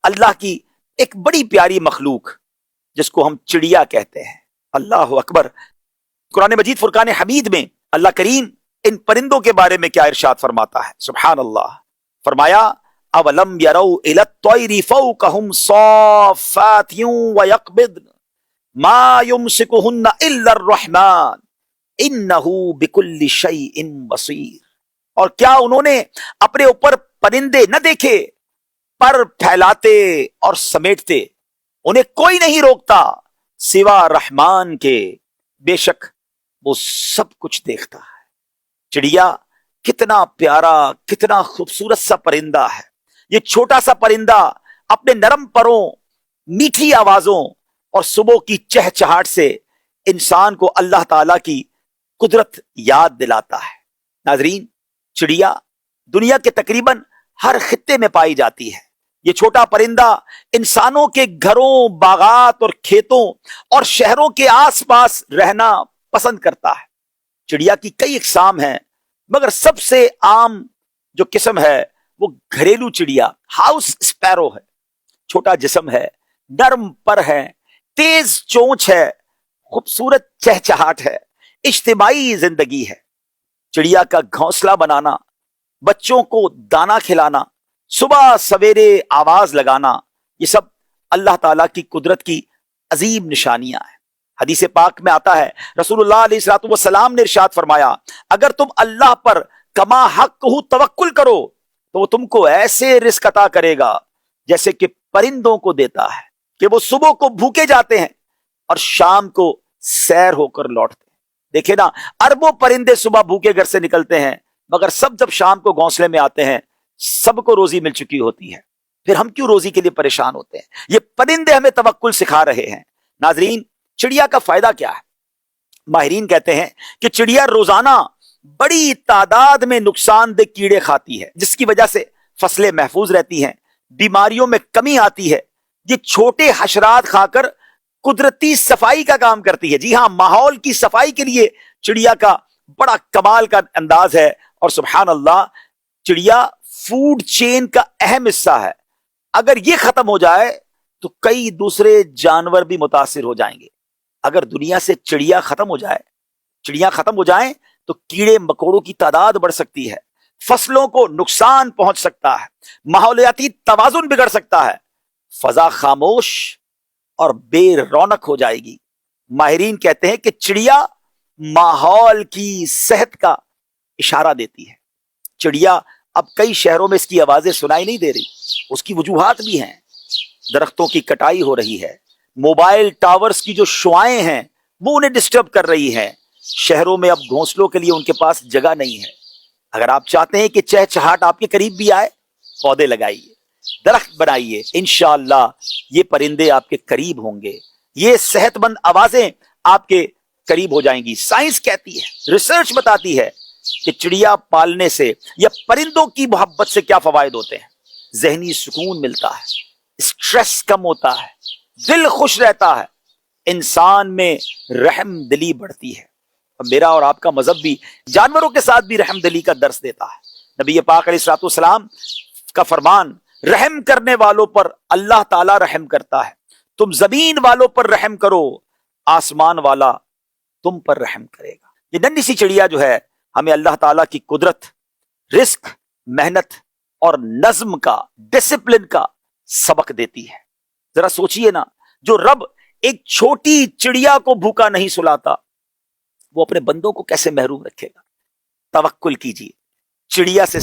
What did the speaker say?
अल्लाह की एक बड़ी प्यारी मखलूक जिसको हम चिड़िया कहते हैं। अल्लाह अकबर। कुरान मजीद फुरकान हमीद में अल्लाह करीम इन परिंदों के बारे में क्या इरशाद फरमाता है, सुभान अल्लाह। फरमाया अवलम यरौ इला तौरी फौकहुम साफातियुं व यक़बिदन मा युमसिकुहुन्ना इल्ला अर्रहमान इन्नहु बिकुल्लि शैइन बसीर। और क्या उन्होंने अपने ऊपर परिंदे न देखे, पर फैलाते और समेटते उन्हें कोई नहीं रोकता सिवा रहमान के, बेशक वो सब कुछ देखता है। चिड़िया कितना प्यारा, कितना खूबसूरत सा परिंदा है। ये छोटा सा परिंदा अपने नरम परों, मीठी आवाजों और सुबह की चहचहाट से इंसान को अल्लाह ताला की कुदरत याद दिलाता है। नाजरीन, चिड़िया दुनिया के तकरीबन हर खित्ते में पाई जाती है। ये छोटा परिंदा इंसानों के घरों, बागात और खेतों और शहरों के आसपास रहना पसंद करता है। चिड़िया की कई इकसाम हैं, मगर सबसे आम जो किस्म है वो घरेलू चिड़िया हाउस स्पैरो है। छोटा जिस्म है, नर्म पर है, तेज चोंच है, खूबसूरत चहचहाट है, इज्तिमाई जिंदगी है। चिड़िया का घोंसला बनाना, बच्चों को दाना खिलाना, सुबह सवेरे आवाज लगाना, ये सब अल्लाह ताला की कुदरत की अजीम निशानियां हैं। हदीस पाक में आता है, रसूलुल्लाह अलैहिस्सलातु वस्सलाम ने इरशाद फरमाया, अगर तुम अल्लाह पर कमा हक़्क़हु तवक्कुल करो तो वो तुमको ऐसे रिस्क अता करेगा जैसे कि परिंदों को देता है, कि वो सुबह को भूखे जाते हैं और शाम को सैर होकर लौटते हैं। देखे ना, अरबों परिंदे सुबह भूखे घर से निकलते हैं, मगर सब जब शाम को घोंसले में आते हैं सबको रोजी मिल चुकी होती है। फिर हम क्यों रोजी के लिए परेशान होते हैं? ये परिंदे हमें तवक्कुल सिखा रहे हैं। नाजरीन, चिड़िया का फायदा क्या है? माहिरीन कहते हैं कि चिड़िया रोजाना बड़ी तादाद में नुकसानदेह कीड़े खाती है, जिसकी वजह से फसलें महफूज रहती हैं, बीमारियों में कमी आती है। ये छोटे हशरात खाकर कुदरती सफाई का काम करती है। जी हां, माहौल की सफाई के लिए चिड़िया का बड़ा कमाल का अंदाज है। और सुभान अल्लाह, चिड़िया फूड चेन का अहम हिस्सा है। अगर ये खत्म हो जाए तो कई दूसरे जानवर भी मुतासिर हो जाएंगे। अगर दुनिया से चिड़िया खत्म हो जाए तो कीड़े मकोड़ों की तादाद बढ़ सकती है, फसलों को नुकसान पहुंच सकता है, माहौलियाती तवाजुन बिगड़ सकता है, फजा खामोश और बेरौनक हो जाएगी। माहिरीन कहते हैं कि चिड़िया माहौल की सेहत का इशारा देती है। चिड़िया अब कई शहरों में इसकी आवाजें सुनाई नहीं दे रही। उसकी वजूहात भी हैं। दरख्तों की कटाई हो रही है, मोबाइल टावर्स की जो शुआएं हैं वो उन्हें डिस्टर्ब कर रही हैं। शहरों में अब घोंसलों के लिए उनके पास जगह नहीं है। अगर आप चाहते हैं कि चहचहाट आपके करीब भी आए, पौधे लगाइए, दरख्त बनाइए, इंशाअल्लाह ये परिंदे आपके करीब होंगे, ये सेहतमंद आवाजें आपके करीब हो जाएंगी। साइंस कहती है, रिसर्च बताती है कि चिड़िया पालने से या परिंदों की मोहब्बत से क्या फवायद होते हैं। जहनी सुकून मिलता है, स्ट्रेस कम होता है, दिल खुश रहता है, इंसान में रहम दिली बढ़ती है। मेरा और आपका मजहब भी जानवरों के साथ भी रहम दिली का दर्स देता है। नबी पाक अलैहिस्सलातु वस्सलाम का फरमान, रहम करने वालों पर अल्लाह ताला रहम करता है। तुम जमीन वालों पर रहम करो, आसमान वाला तुम पर रहम करेगा। ये नन्ही सी चिड़िया जो है हमें अल्लाह ताला की कुदरत, रिस्क, मेहनत और नज्म का, डिसिप्लिन का सबक देती है। जरा सोचिए ना, जो रब एक छोटी चिड़िया को भूखा नहीं सुलाता, वो अपने बंदों को कैसे महरूम रखेगा। तवक्कुल कीजिए, चिड़िया से